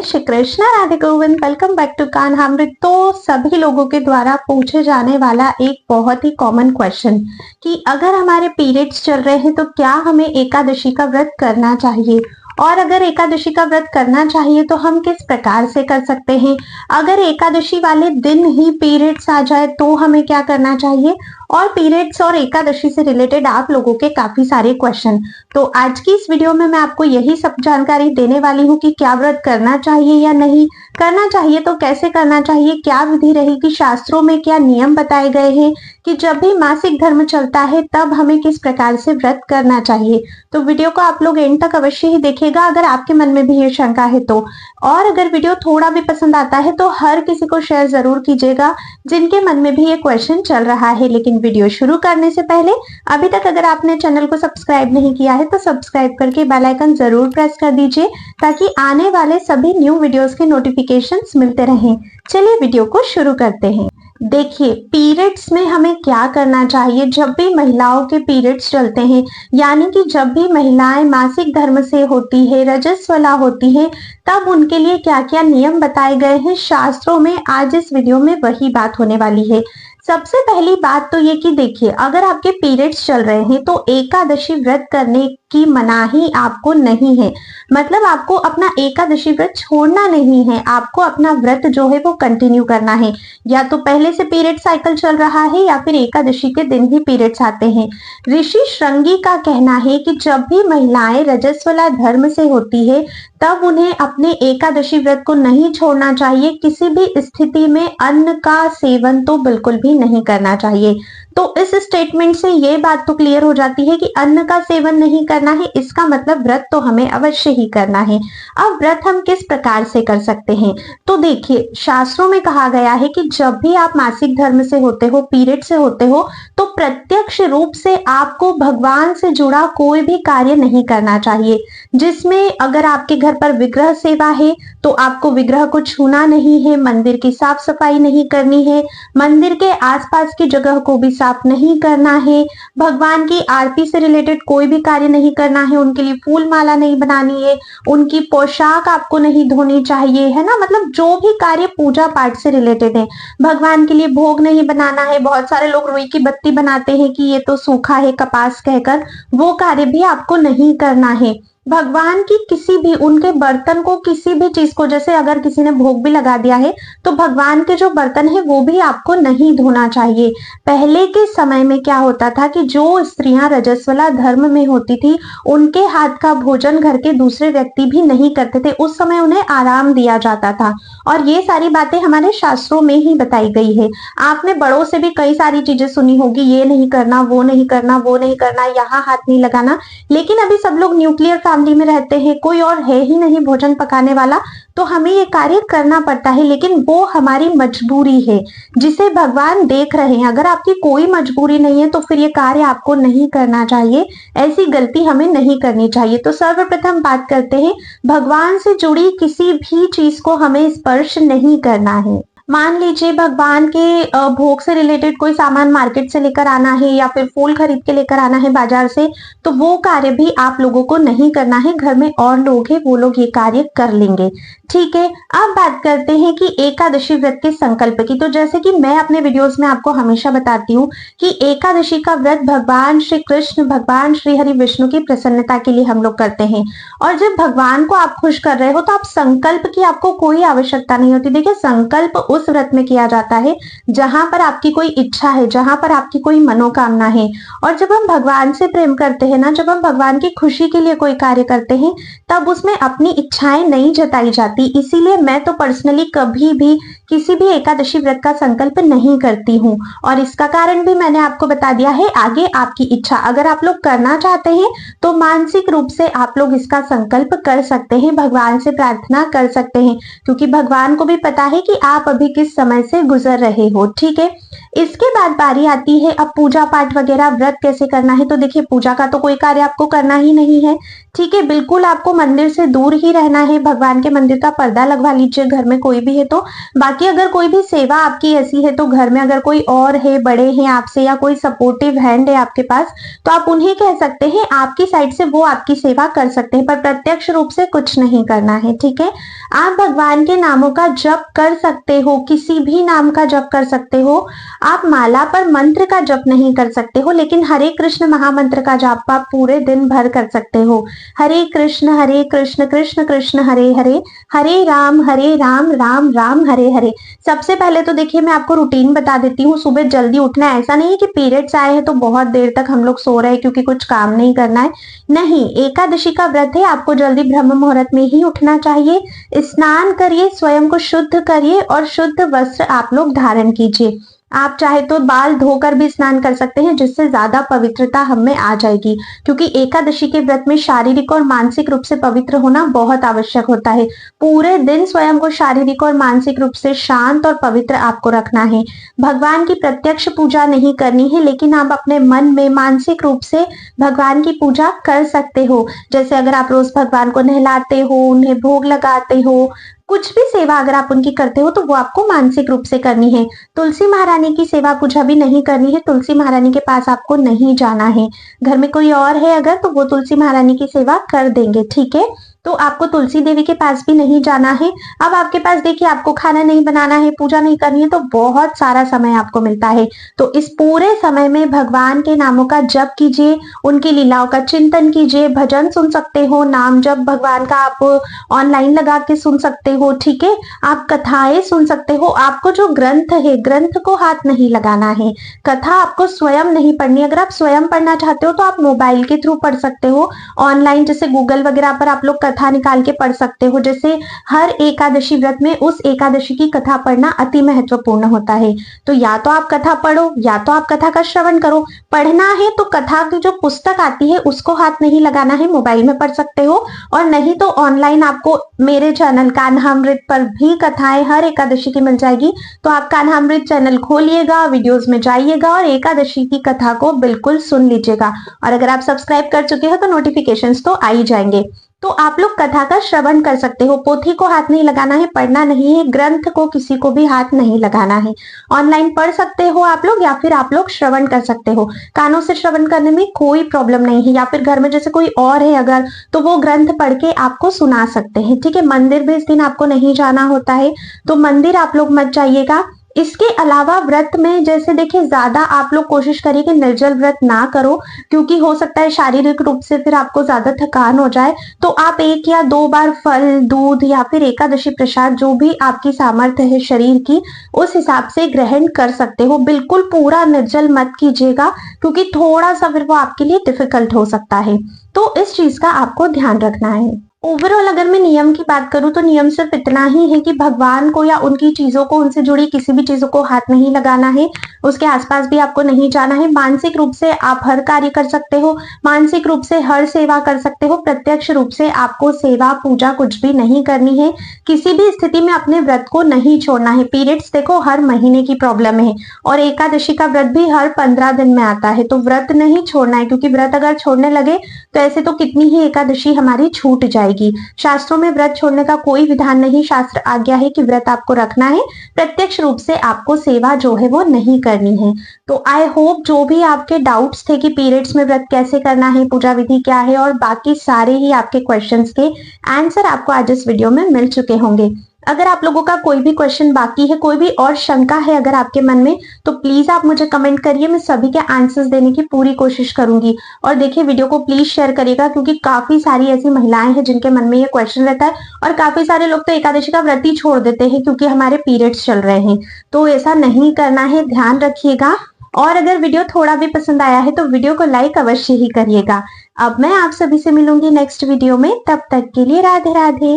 Shri Krishna Radhe Govind. Welcome back to Kanhamrit. तो सभी लोगों के द्वारा पूछे जाने वाला एक बहुत ही कॉमन क्वेश्चन कि अगर हमारे पीरियड्स चल रहे हैं तो क्या हमें एकादशी का व्रत करना चाहिए, और अगर एकादशी का व्रत करना चाहिए तो हम किस प्रकार से कर सकते हैं। अगर एकादशी वाले दिन ही पीरियड्स आ जाए तो हमें क्या करना चाहिए, और पीरियड्स और एकादशी से रिलेटेड आप लोगों के काफी सारे क्वेश्चन। तो आज की इस वीडियो में मैं आपको यही सब जानकारी देने वाली हूँ कि क्या व्रत करना चाहिए या नहीं करना चाहिए, तो कैसे करना चाहिए, क्या विधि रहेगी, शास्त्रों में क्या नियम बताए गए हैं कि जब भी मासिक धर्म चलता है तब हमें किस प्रकार से व्रत करना चाहिए। तो वीडियो को आप लोग एंड तक अवश्य ही देखिएगा अगर आपके मन में भी ये शंका है तो। और अगर वीडियो थोड़ा भी पसंद आता है तो हर किसी को शेयर जरूर कीजिएगा जिनके मन में भी ये क्वेश्चन चल रहा है। लेकिन वीडियो शुरू करने से पहले अभी तक अगर आपने चैनल को सब्सक्राइब नहीं किया है तो सब्सक्राइब करके बेल आइकन जरूर प्रेस कर दीजिए ताकि आने वाले सभी न्यू वीडियोस के नोटिफिकेशंस मिलते रहें। चलिए वीडियो को शुरू करते हैं। देखिए, पीरियड्स में हमें क्या करना चाहिए। जब भी महिलाओं के पीरियड्स चलते हैं, यानी कि जब भी महिलाएं मासिक धर्म से होती है, रजस्वला होती है, तब उनके लिए क्या क्या नियम बताए गए हैं शास्त्रों में, आज इस वीडियो में वही बात होने वाली है। सबसे पहली बात तो ये कि देखिए, अगर आपके पीरियड्स चल रहे हैं तो एकादशी व्रत करने की मनाही आपको नहीं है। मतलब आपको अपना एकादशी व्रत छोड़ना नहीं है, आपको अपना व्रत जो है वो कंटिन्यू करना है। या तो पहले से पीरियड साइकिल चल रहा है या फिर एकादशी के दिन ही पीरियड्स आते हैं। ऋषि श्रृंगी का कहना है कि जब भी महिलाएं रजस्वला धर्म से होती है तब उन्हें अपने एकादशी व्रत को नहीं छोड़ना चाहिए। किसी भी स्थिति में अन्न का सेवन तो बिल्कुल भी नहीं करना चाहिए। तो इस स्टेटमेंट से ये बात तो क्लियर हो जाती है कि अन्न का सेवन नहीं करना है, इसका मतलब व्रत तो हमें अवश्य ही करना है। अब व्रत हम किस प्रकार से कर सकते हैं, तो देखिए, शास्त्रों में कहा गया है कि जब भी आप मासिक धर्म से होते हो, पीरियड से होते हो, तो प्रत्यक्ष रूप से आपको भगवान से जुड़ा कोई भी कार्य नहीं करना चाहिए। जिसमें अगर आपके घर पर विग्रह सेवा है तो आपको विग्रह को छूना नहीं है, मंदिर की साफ सफाई नहीं करनी है, मंदिर के आसपास की जगह को भी साफ नहीं करना है, भगवान की आरती से रिलेटेड कोई भी कार्य नहीं करना है, उनके लिए फूल माला नहीं बनानी है, उनकी पोशाक आपको नहीं धोनी चाहिए, है ना। मतलब जो भी कार्य पूजा पाठ से रिलेटेड है, भगवान के लिए भोग नहीं बनाना है। बहुत सारे लोग रुई की बत्ती बनाते हैं कि ये तो सूखा है, कपास कहकर, वो कार्य भी आपको नहीं करना है। भगवान की किसी भी, उनके बर्तन को, किसी भी चीज को, जैसे अगर किसी ने भोग भी लगा दिया है तो भगवान के जो बर्तन है वो भी आपको नहीं धोना चाहिए। पहले के समय में क्या होता था कि जो स्त्रियां रजस्वला धर्म में होती थी उनके हाथ का भोजन घर के दूसरे व्यक्ति भी नहीं करते थे। उस समय उन्हें आराम दिया जाता था, और ये सारी बातें हमारे शास्त्रों में ही बताई गई है। आपने बड़ों से भी कई सारी चीजें सुनी होगी, ये नहीं करना, वो नहीं करना, वो नहीं करना, यहाँ हाथ नहीं लगाना। लेकिन अभी सब लोग न्यूक्लियर फैमिली में रहते हैं, कोई और है ही नहीं भोजन पकाने वाला, तो हमें ये कार्य करना पड़ता है। लेकिन वो हमारी मजबूरी है जिसे भगवान देख रहे हैं। अगर आपकी कोई मजबूरी नहीं है तो फिर ये कार्य आपको नहीं करना चाहिए, ऐसी गलती हमें नहीं करनी चाहिए। तो सर्वप्रथम बात करते हैं, भगवान से जुड़ी किसी भी चीज को हमें स्पर्श नहीं करना है। मान लीजिए भगवान के भोग से रिलेटेड कोई सामान मार्केट से लेकर आना है या फिर फूल खरीद के लेकर आना है बाजार से, तो वो कार्य भी आप लोगों को नहीं करना है। घर में और लोग हैं, वो लोग ये कार्य कर लेंगे, ठीक है। अब बात करते हैं कि एकादशी व्रत के संकल्प की। तो जैसे कि मैं अपने वीडियोस में आपको हमेशा बताती हूँ कि एकादशी का व्रत भगवान श्री कृष्ण, भगवान श्री हरि विष्णु की प्रसन्नता के लिए हम लोग करते हैं। और जब भगवान को आप खुश कर रहे हो तो आप संकल्प की आपको कोई आवश्यकता नहीं होती। देखिए, संकल्प उस व्रत में किया जाता है जहां पर आपकी कोई इच्छा है, जहां पर आपकी कोई मनोकामना है। और जब हम भगवान से प्रेम करते हैं ना, जब हम भगवान की खुशी के लिए कोई कार्य करते हैं, तब उसमें अपनी इच्छाएं नहीं जताई जाती। इसीलिए मैं तो पर्सनली कभी भी किसी भी एकादशी व्रत का संकल्प नहीं करती हूँ, और इसका कारण भी मैंने आपको बता दिया है। आगे आपकी इच्छा, अगर आप लोग करना चाहते हैं तो मानसिक रूप से आप लोग इसका संकल्प कर सकते हैं, भगवान से प्रार्थना कर सकते हैं, क्योंकि भगवान को भी पता है कि आप अभी किस समय से गुजर रहे हो, ठीक है। इसके बाद बारी आती है अब पूजा पाठ वगैरह व्रत कैसे करना है। तो देखिए पूजा का तो कोई कार्य आपको करना ही नहीं है, ठीक है, बिल्कुल आपको मंदिर से दूर ही रहना है। भगवान के मंदिर का पर्दा लगवा लीजिए घर में कोई भी है तो। बाकी अगर कोई भी सेवा आपकी ऐसी है तो घर में अगर कोई और है, बड़े हैं आपसे या कोई सपोर्टिव हैंड है आपके पास, तो आप उन्हें कह सकते हैं, आपकी साइड से वो आपकी सेवा कर सकते हैं, पर प्रत्यक्ष रूप से कुछ नहीं करना है, ठीक है। आप भगवान के नामों का जप कर सकते हो, किसी भी नाम का जप कर सकते हो। आप माला पर मंत्र का जप नहीं कर सकते हो, लेकिन हरे कृष्ण महामंत्र का जप आप पूरे दिन भर कर सकते हो। हरे कृष्ण कृष्ण कृष्ण हरे हरे, हरे राम राम राम हरे हरे। सबसे पहले तो देखिए मैं आपको रूटीन बता देती हूँ। सुबह जल्दी उठना है, ऐसा नहीं है कि पीरियड्स आए हैं तो बहुत देर तक हम लोग सो रहे हैं क्योंकि कुछ काम नहीं करना है, नहीं। एकादशी का व्रत है, आपको जल्दी ब्रह्म मुहूर्त में ही उठना चाहिए। स्नान करिए, स्वयं को शुद्ध करिए और शुद्ध वस्त्र आप लोग धारण कीजिए। आप चाहे तो बाल धोकर भी स्नान कर सकते हैं, जिससे ज्यादा पवित्रता हम में आ जाएगी, क्योंकि एकादशी के व्रत में शारीरिक और मानसिक रूप से पवित्र होना बहुत आवश्यक होता है। पूरे दिन स्वयं को शारीरिक और मानसिक रूप से शांत और पवित्र आपको रखना है। भगवान की प्रत्यक्ष पूजा नहीं करनी है, लेकिन आप अपने मन में मानसिक रूप से भगवान की पूजा कर सकते हो। जैसे अगर आप रोज भगवान को नहलाते हो, उन्हें भोग लगाते हो, कुछ भी सेवा अगर आप उनकी करते हो तो वो आपको मानसिक रूप से करनी है। तुलसी महारानी की सेवा पूजा भी नहीं करनी है, तुलसी महारानी के पास आपको नहीं जाना है। घर में कोई और है अगर तो वो तुलसी महारानी की सेवा कर देंगे, ठीक है। तो आपको तुलसी देवी के पास भी नहीं जाना है। अब आपके पास देखिए आपको खाना नहीं बनाना है, पूजा नहीं करनी है, तो बहुत सारा समय आपको मिलता है। तो इस पूरे समय में भगवान के नामों का जप कीजिए, उनकी लीलाओं का चिंतन कीजिए, भजन सुन सकते हो, नाम जप भगवान का आप ऑनलाइन लगा के सुन सकते हो, ठीक है। आप कथाएं सुन सकते हो। आपको जो ग्रंथ है, ग्रंथ को हाथ नहीं लगाना है। कथा आपको स्वयं नहीं पढ़नी। अगर आप स्वयं पढ़ना चाहते हो तो आप मोबाइल के थ्रू पढ़ सकते हो, ऑनलाइन जैसे गूगल वगैरह पर आप लोग कथा निकाल के पढ़ सकते हो। जैसे हर एकादशी व्रत में उस एकादशी की कथा पढ़ना अति महत्वपूर्ण होता है। तो या तो आप कथा पढ़ो या तो आप कथा का श्रवण करो। पढ़ना है तो कथा की जो पुस्तक आती है उसको हाथ नहीं लगाना है, मोबाइल में पढ़ सकते हो। और नहीं तो ऑनलाइन आपको मेरे चैनल कान्हामृत पर भी कथाएं हर एकादशी की मिल जाएगी। तो आप कान्हामृत चैनल खोलिएगा, वीडियोस में जाइएगा और एकादशी की कथा को बिल्कुल सुन लीजिएगा। और अगर आप सब्सक्राइब कर चुके हो तो नोटिफिकेशंस तो आ ही जाएंगे। तो आप लोग कथा का श्रवण कर सकते हो। पोथी को हाथ नहीं लगाना है, पढ़ना नहीं है, ग्रंथ को किसी को भी हाथ नहीं लगाना है। ऑनलाइन पढ़ सकते हो आप लोग या फिर आप लोग श्रवण कर सकते हो। कानों से श्रवण करने में कोई प्रॉब्लम नहीं है, या फिर घर में जैसे कोई और है अगर तो वो ग्रंथ पढ़ के आपको सुना सकते हैं, ठीक है। मंदिर भी इस दिन आपको नहीं जाना होता है, तो मंदिर आप लोग मत जाइएगा। इसके अलावा व्रत में जैसे देखिए ज्यादा आप लोग कोशिश करिए कि निर्जल व्रत ना करो, क्योंकि हो सकता है शारीरिक रूप से फिर आपको ज्यादा थकान हो जाए। तो आप 1 या 2 बार फल, दूध या फिर एकादशी प्रसाद जो भी आपकी सामर्थ्य है शरीर की उस हिसाब से ग्रहण कर सकते हो। बिल्कुल पूरा निर्जल मत कीजिएगा, क्योंकि थोड़ा सा फिर वो आपके लिए डिफिकल्ट हो सकता है। तो इस चीज का आपको ध्यान रखना है। ओवरऑल अगर मैं नियम की बात करूं तो नियम सिर्फ इतना ही है कि भगवान को या उनकी चीजों को, उनसे जुड़ी किसी भी चीजों को हाथ नहीं लगाना है, उसके आसपास भी आपको नहीं जाना है। मानसिक रूप से आप हर कार्य कर सकते हो, मानसिक रूप से हर सेवा कर सकते हो। प्रत्यक्ष रूप से आपको सेवा पूजा कुछ भी नहीं करनी है। किसी भी स्थिति में अपने व्रत को नहीं छोड़ना है। पीरियड्स देखो हर महीने की प्रॉब्लम है और एकादशी का व्रत भी हर 15 दिन में आता है, तो व्रत नहीं छोड़ना है, क्योंकि व्रत अगर छोड़ने लगे तो ऐसे तो कितनी ही एकादशी हमारी छूट जाएगी। शास्त्रों में व्रत छोड़ने का कोई विधान नहीं। शास्त्र आज्ञा है कि व्रत आपको रखना है, प्रत्यक्ष रूप से आपको सेवा जो है वो नहीं करनी है। तो आई होप जो भी आपके डाउट्स थे कि पीरियड्स में व्रत कैसे करना है, पूजा विधि क्या है और बाकी सारे ही आपके क्वेश्चंस के आंसर आपको आज इस वीडियो में मिल चुके होंगे। अगर आप लोगों का कोई भी क्वेश्चन बाकी है, कोई भी और शंका है अगर आपके मन में, तो प्लीज आप मुझे कमेंट करिए। मैं सभी के आंसर्स देने की पूरी कोशिश करूंगी। और देखिए वीडियो को प्लीज शेयर करिएगा, क्योंकि काफी सारी ऐसी महिलाएं हैं जिनके मन में ये क्वेश्चन रहता है और काफी सारे लोग तो एकादशी का व्रत ही छोड़ देते हैं क्योंकि हमारे पीरियड्स चल रहे हैं। तो ऐसा नहीं करना है, ध्यान रखिएगा। और अगर वीडियो थोड़ा भी पसंद आया है तो वीडियो को लाइक अवश्य ही करिएगा। अब मैं आप सभी से मिलूंगी नेक्स्ट वीडियो में, तब तक के लिए राधे राधे।